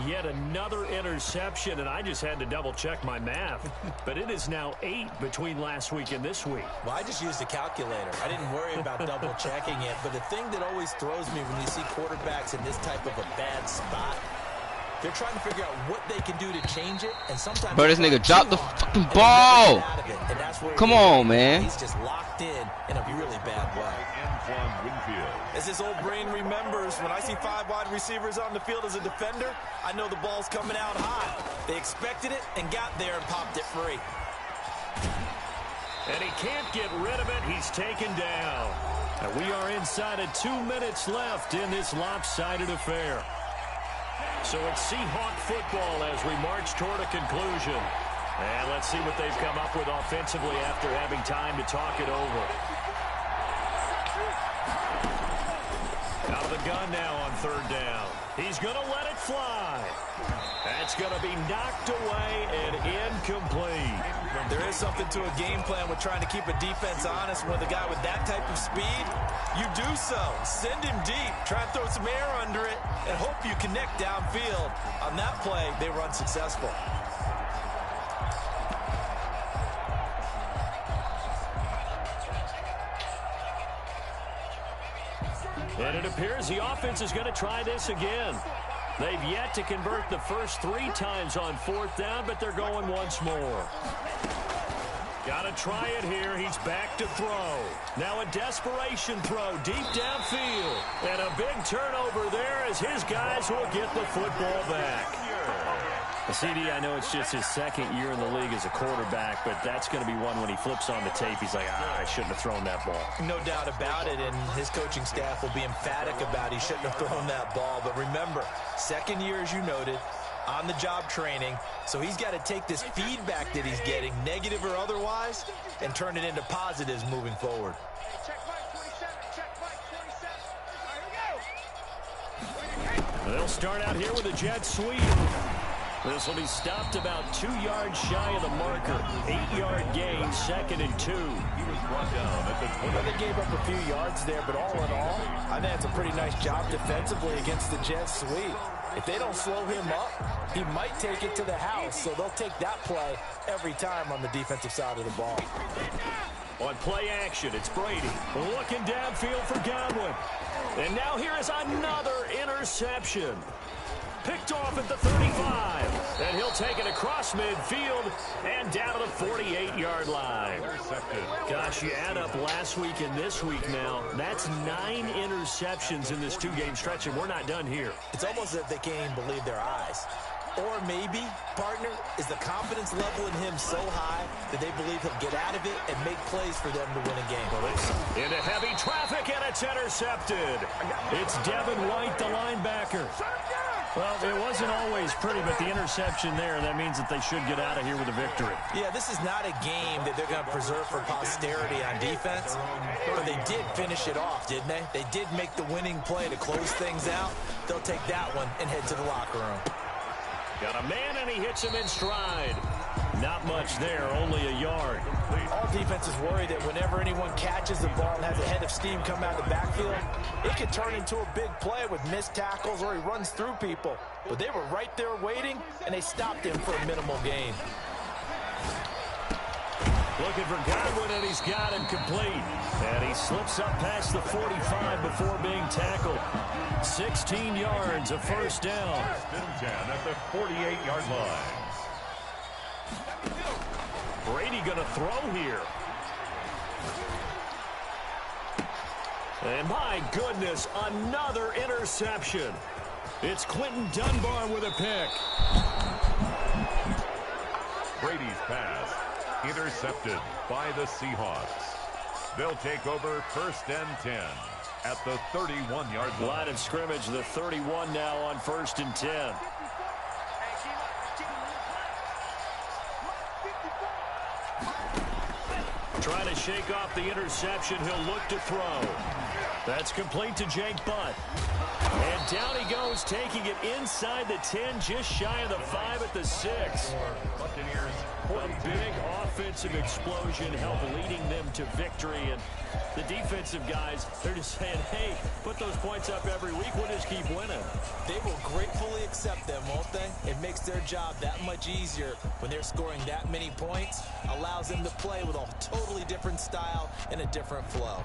Yet another interception, and I just had to double-check my math. But it is now 8 between last week and this week. Well, I just used a calculator. I didn't worry about double-checking it. But the thing that always throws me when you see quarterbacks in this type of a bad spot, they're trying to figure out what they can do to change it, and sometimes. Bro, this nigga dropped the fucking ball. Come on, man. He's just locked in a really bad way. As this old brain remembers, when I see 5 wide receivers on the field as a defender, I know the ball's coming out high. They expected it and got there and popped it free. And he can't get rid of it. He's taken down. And we are inside of 2 minutes left in this lopsided affair. So it's Seahawk football as we march toward a conclusion. And let's see what they've come up with offensively after having time to talk it over. Out of the gun now on 3rd down. He's going to let it fly. That's going to be knocked away and incomplete. There is something to a game plan with trying to keep a defense honest. With a guy with that type of speed, you do so. Send him deep. Try and throw some air under it and hope you connect downfield. On that play, they were unsuccessful. And it appears the offense is going to try this again. They've yet to convert the first 3 times on 4th down, but they're going once more. Got to try it here. He's back to throw. Now a desperation throw deep downfield. And a big turnover there as his guys will get the football back. CD, I know it's just his 2nd year in the league as a quarterback, but that's going to be one when he flips on the tape. He's like, I shouldn't have thrown that ball. No doubt about it, and his coaching staff will be emphatic about he shouldn't have thrown that ball. But remember, 2nd year, as you noted, on-the-job training, so he's got to take this feedback that he's getting, negative or otherwise, and turn it into positives moving forward. They'll start out here with a jet sweep. This will be stopped about 2 yards shy of the marker. 8-yard gain, 2nd and 2. He was brought down at the 20. Well, they gave up a few yards there, but all in all, I think it's a pretty nice job defensively against the jet sweep. If they don't slow him up, he might take it to the house, so they'll take that play every time on the defensive side of the ball. On play action, it's Brady looking downfield for Godwin. And now here is another interception. Picked off at the 35. And he'll take it across midfield and down to the 48-yard line. Gosh, you add up last week and this week now. That's 9 interceptions in this 2-game stretch, and we're not done here. It's almost as if they can't even believe their eyes. Or maybe, partner, is the confidence level in him so high that they believe he'll get out of it and make plays for them to win a game. Into heavy traffic, and it's intercepted. It's Devin White, the linebacker. Well, it wasn't always pretty, but the interception there, that means that they should get out of here with a victory. Yeah, this is not a game that they're going to preserve for posterity on defense, but they did finish it off, didn't they? They did make the winning play to close things out. They'll take that one and head to the locker room. Got a man, and he hits him in stride. Not much there, only a yard. All defenses worry that whenever anyone catches the ball and has a head of steam come out of the backfield, it could turn into a big play with missed tackles or he runs through people. But they were right there waiting, and they stopped him for a minimal gain. Looking for Godwin, and he's got him complete. And he slips up past the 45 before being tackled. 16 yards, a first down. 10 at the 48-yard line. Brady going to throw here. And my goodness, another interception. It's Quentin Dunbar with a pick. Brady's pass intercepted by the Seahawks. They'll take over 1st and 10 at the 31-yard line. Line of scrimmage, the 31 now on 1st and 10. Trying to shake off the interception. He'll look to throw. That's complete to Jake Butt. And down he goes, taking it inside the 10, just shy of the 5 at the 6. Buccaneers. A big offensive explosion helped leading them to victory. And the defensive guys, they're just saying, hey, put those points up every week. We'll just keep winning. They will gratefully accept them, won't they? It makes their job that much easier when they're scoring that many points. Allows them to play with a totally different style and a different flow.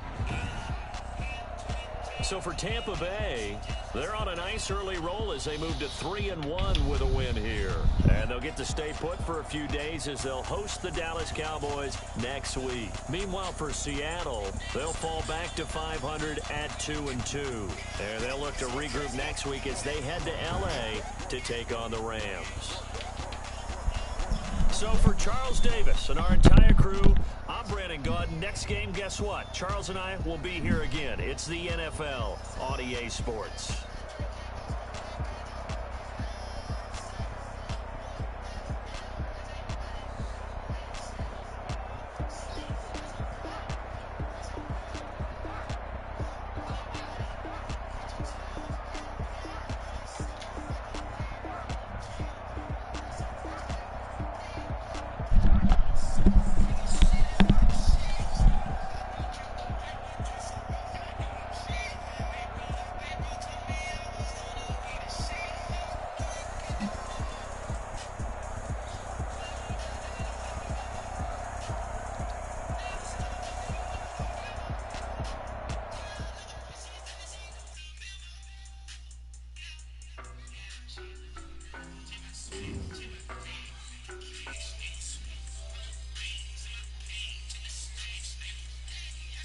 So for Tampa Bay, they're on a nice early roll as they move to 3-1 with a win here. And they'll get to stay put for a few days as they'll host the Dallas Cowboys next week. Meanwhile, for Seattle, they'll fall back to 500 at 2-2. And they'll look to regroup next week as they head to L.A. to take on the Rams. So for Charles Davis and our entire crew, I'm Brandon Gaud. Next game, guess what? Charles and I will be here again. It's the NFL on EA Sports.